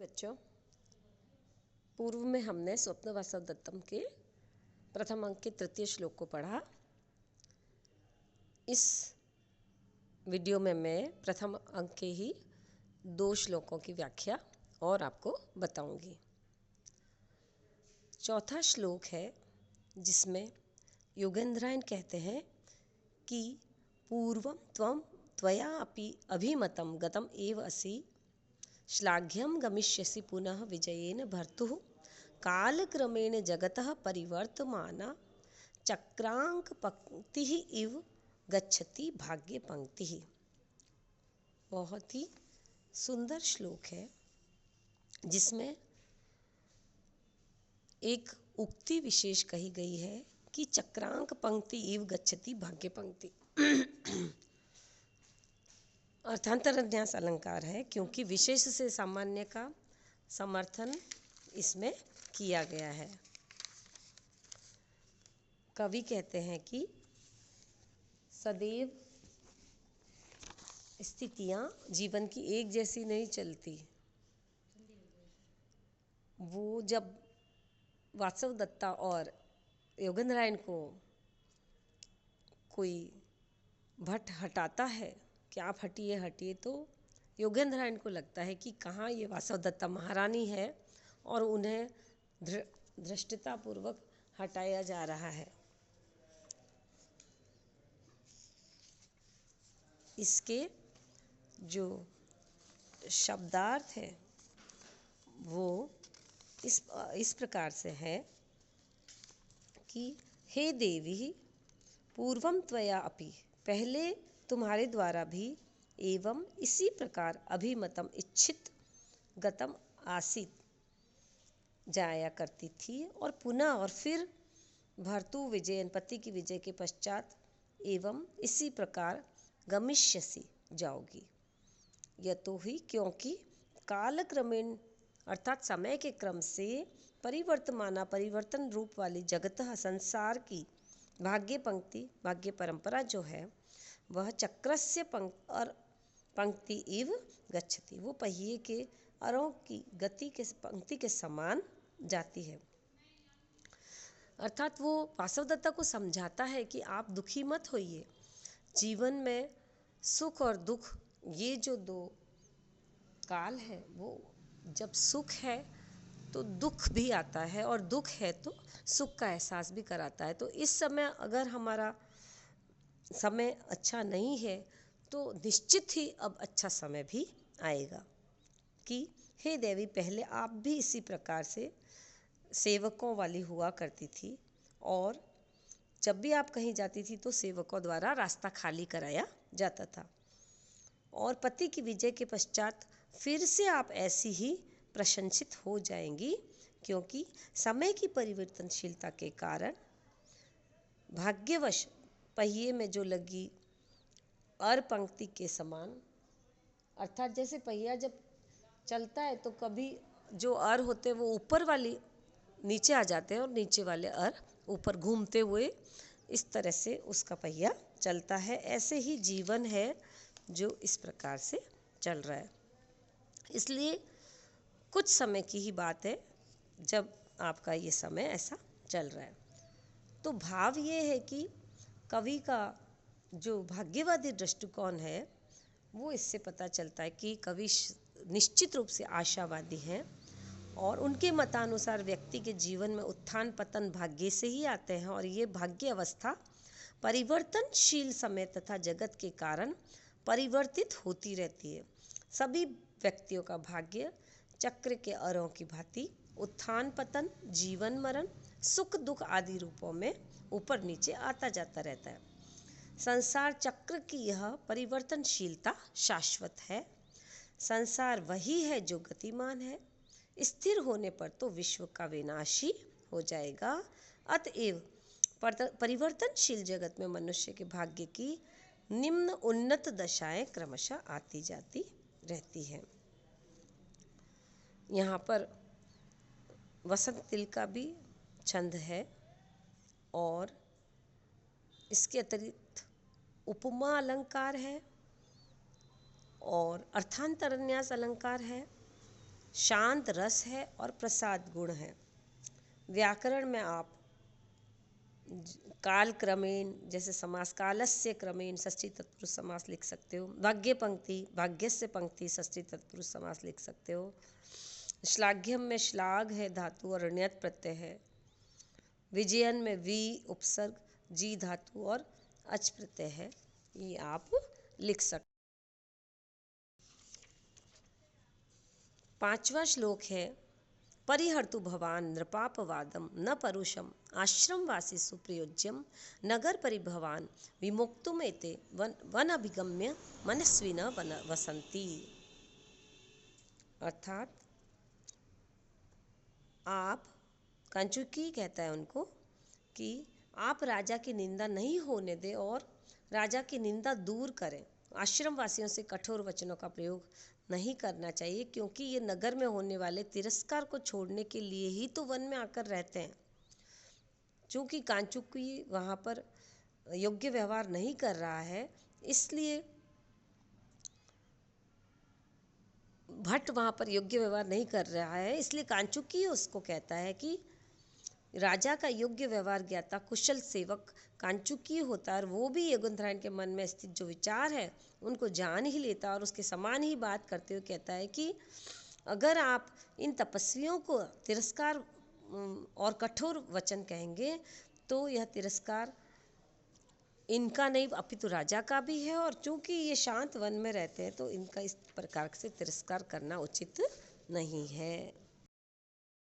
बच्चों, पूर्व में हमने स्वप्न वासव दत्तम के प्रथम अंक के तृतीय श्लोक को पढ़ा। इस वीडियो में मैं प्रथम अंक के ही 2 श्लोकों की व्याख्या और आपको बताऊंगी। चौथा श्लोक है जिसमें योगेंद्रायण कहते हैं कि पूर्वं त्वं त्वया अपि अभिमतं गतम् एव असि, श्लाघ्यं गमिष्यसि पुनः विजयेन भर्तुः, कालक्रमेण जगतः परिवर्तमाना चक्रांक पंक्तिः इव गच्छति भाग्य पंक्तिः। बहुत ही सुंदर श्लोक है जिसमें एक उक्ति विशेष कही गई है कि चक्रांक पंक्ति इव गच्छति भाग्य पंक्ति। अर्थांतरन्यास अलंकार है क्योंकि विशेष से सामान्य का समर्थन इसमें किया गया है। कवि कहते हैं कि सदैव स्थितियां जीवन की एक जैसी नहीं चलती। वो जब वासव दत्ता और योगेंद्रायण को कोई भट्ट हटाता है कि आप हटिए हटिए, तो योगेंद्रायण को लगता है कि कहाँ ये वासव दत्ता महारानी है और उन्हें धृष्टतापूर्वक हटाया जा रहा है। इसके जो शब्दार्थ है वो इस प्रकार से है कि हे देवी, पूर्वं त्वया अपि, पहले तुम्हारे द्वारा भी, एवं इसी प्रकार अभिमतम इच्छित गतम आसीत जाया करती थी, और पुनः और फिर भर्तु विजयन, पति की विजय के पश्चात, एवं इसी प्रकार गमिष्यसि जाओगी। यतो ही क्योंकि कालक्रमेण अर्थात समय के क्रम से परिवर्तमाना परिवर्तन रूप वाली जगतः संसार की भाग्य पंक्ति भाग्य परंपरा जो है वह चक्रस्य पंक्ति इव गच्छति, वो पहिए के अरों की गति के पंक्ति के समान जाती है। अर्थात वो वासव दत्ता को समझाता है कि आप दुखी मत होइए। जीवन में सुख और दुख, ये जो 2 काल है, वो जब सुख है तो दुख भी आता है और दुख है तो सुख का एहसास भी कराता है। तो इस समय अगर हमारा समय अच्छा नहीं है तो निश्चित ही अब अच्छा समय भी आएगा। कि हे देवी, पहले आप भी इसी प्रकार से सेवकों वाली हुआ करती थी, और जब भी आप कहीं जाती थी तो सेवकों द्वारा रास्ता खाली कराया जाता था, और पति की विजय के पश्चात फिर से आप ऐसी ही प्रशंसित हो जाएंगी, क्योंकि समय की परिवर्तनशीलता के कारण भाग्यवश पहिए में जो लगी अर पंक्ति के समान, अर्थात जैसे पहिया जब चलता है तो कभी जो अर होते हैं वो ऊपर वाली नीचे आ जाते हैं और नीचे वाले अर ऊपर घूमते हुए इस तरह से उसका पहिया चलता है। ऐसे ही जीवन है जो इस प्रकार से चल रहा है। इसलिए कुछ समय की ही बात है जब आपका ये समय ऐसा चल रहा है। तो भाव ये है कि कवि का जो भाग्यवादी दृष्टिकोण है वो इससे पता चलता है कि कवि निश्चित रूप से आशावादी हैं, और उनके मतानुसार व्यक्ति के जीवन में उत्थान पतन भाग्य से ही आते हैं, और ये भाग्य अवस्था परिवर्तनशील समय तथा जगत के कारण परिवर्तित होती रहती है। सभी व्यक्तियों का भाग्य चक्र के अरों की भांति उत्थान पतन, जीवन मरण, सुख दुख आदि रूपों में ऊपर नीचे आता जाता रहता है। संसार चक्र की यह परिवर्तनशीलता शाश्वत है। संसार वही है जो गतिमान है। स्थिर होने पर तो विश्व का विनाश ही हो जाएगा। अतएव परिवर्तनशील जगत में मनुष्य के भाग्य की निम्न उन्नत दशाएं क्रमशः आती जाती रहती हैं। यहाँ पर वसंत तिल का भी छंद है, और इसके अतिरिक्त उपमा अलंकार है और अर्थांतरन्यास अलंकार है। शांत रस है और प्रसाद गुण है। व्याकरण में आप काल क्रमेण जैसे समास कालस्य क्रमेण षष्ठी तत्पुरुष समास लिख सकते हो। भाग्य पंक्ति भाग्यस्य पंक्ति षष्ठी तत्पुरुष समास लिख सकते हो। श्लाघ्यम में श्लाघ है धातु और ण्यत प्रत्यय है। विजयन में वी उपसर्ग जी धातु और अच प्रत्यय है। ये आप लिख सकते। 5वां श्लोक है परिहर्तु भवान नृपापवादम न परुषम आश्रमवासीसु प्रयोज्यम नगर परिभवान विमुक्तुमेते वन अभिगम्य मनस्विन वसंती। अर्थात आप, कंचुकी कहता है उनको कि आप राजा की निंदा नहीं होने दें और राजा की निंदा दूर करें। आश्रम वासियों से कठोर वचनों का प्रयोग नहीं करना चाहिए, क्योंकि ये नगर में होने वाले तिरस्कार को छोड़ने के लिए ही तो वन में आकर रहते हैं। चूँकि कांचुकी वहाँ पर योग्य व्यवहार नहीं कर रहा है, इसलिए भट्ट वहाँ पर योग्य व्यवहार नहीं कर रहा है, इसलिए कांचुकी उसको कहता है कि राजा का योग्य व्यवहार ज्ञाता कुशल सेवक कांचुकी होता है और वो भी यज्ञनारायण के मन में स्थित जो विचार है उनको जान ही लेता है और उसके समान ही बात करते हुए कहता है कि अगर आप इन तपस्वियों को तिरस्कार और कठोर वचन कहेंगे तो यह तिरस्कार इनका नहीं अपितु राजा का भी है, और चूंकि ये शांत वन में रहते हैं तो इनका इस प्रकार से तिरस्कार करना उचित नहीं है।